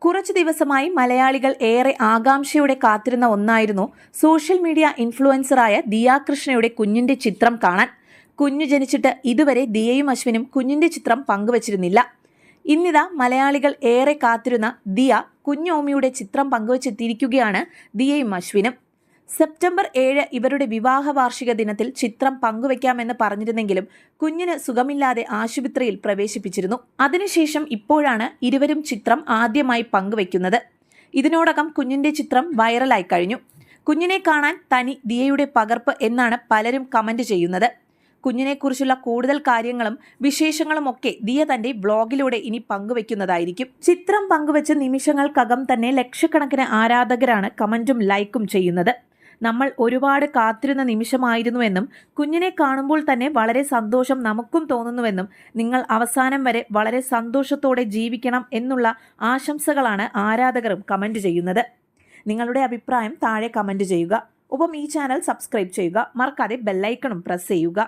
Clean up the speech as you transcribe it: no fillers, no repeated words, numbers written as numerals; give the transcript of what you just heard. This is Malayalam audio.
കുറച്ചു ദിവസമായി മലയാളികൾ ഏറെ ആകാംക്ഷയോടെ കാത്തിരുന്ന ഒന്നായിരുന്നു സോഷ്യൽ മീഡിയ ഇൻഫ്ലുവൻസറായ ദിയ കൃഷ്ണയുടെ കുഞ്ഞിന്റെ ചിത്രം കാണാൻ. കുഞ്ഞു ജനിച്ചിട്ട് ഇതുവരെ ദിയയും അശ്വിനും കുഞ്ഞിന്റെ ചിത്രം പങ്കുവച്ചിരുന്നില്ല. ഇന്നിതാ മലയാളികൾ ഏറെ കാത്തിരുന്ന ദിയ കുഞ്ഞോമിയുടെ ചിത്രം പങ്കുവച്ചെത്തിയിരിക്കുകയാണ് ദിയയും അശ്വിനും. സെപ്റ്റംബർ 7 ഇവരുടെ വിവാഹ വാർഷിക ദിനത്തിൽ ചിത്രം പങ്കുവയ്ക്കാമെന്ന് പറഞ്ഞിരുന്നെങ്കിലും കുഞ്ഞിന് സുഖമില്ലാതെ ആശുപത്രിയിൽ പ്രവേശിപ്പിച്ചിരുന്നു. അതിനുശേഷം ഇപ്പോഴാണ് ഇരുവരും ചിത്രം ആദ്യമായി പങ്കുവയ്ക്കുന്നത്. ഇതിനോടകം കുഞ്ഞിന്റെ ചിത്രം വൈറലായി കഴിഞ്ഞു. കുഞ്ഞിനെ കാണാൻ തനി ദിയയുടെ പകർപ്പ് എന്നാണ് പലരും കമന്റ് ചെയ്യുന്നത്. കുഞ്ഞിനെക്കുറിച്ചുള്ള കൂടുതൽ കാര്യങ്ങളും വിശേഷങ്ങളും ഒക്കെ ദിയ തന്റെ വ്ളോഗിലൂടെ ഇനി പങ്കുവയ്ക്കുന്നതായിരിക്കും. ചിത്രം പങ്കുവച്ച് നിമിഷങ്ങൾക്കകം തന്നെ ലക്ഷക്കണക്കിന് ആരാധകരാണ് കമന്റും ലൈക്കും ചെയ്യുന്നത്. നമ്മൾ ഒരുപാട് കാത്തിരുന്ന നിമിഷമായിരുന്നുവെന്നും കുഞ്ഞിനെ കാണുമ്പോൾ തന്നെ വളരെ സന്തോഷം നമുക്കും തോന്നുന്നുവെന്നും നിങ്ങൾ അവസാനം വരെ വളരെ സന്തോഷത്തോടെ ജീവിക്കണം എന്നുള്ള ആശംസകളാണ് ആരാധകരും കമന്റ് ചെയ്യുന്നത്. നിങ്ങളുടെ അഭിപ്രായം താഴെ കമന്റ് ചെയ്യുക. ഒപ്പം ഈ ചാനൽ സബ്സ്ക്രൈബ് ചെയ്യുക. മറക്കാതെ ബെല്ലൈക്കണും പ്രസ് ചെയ്യുക.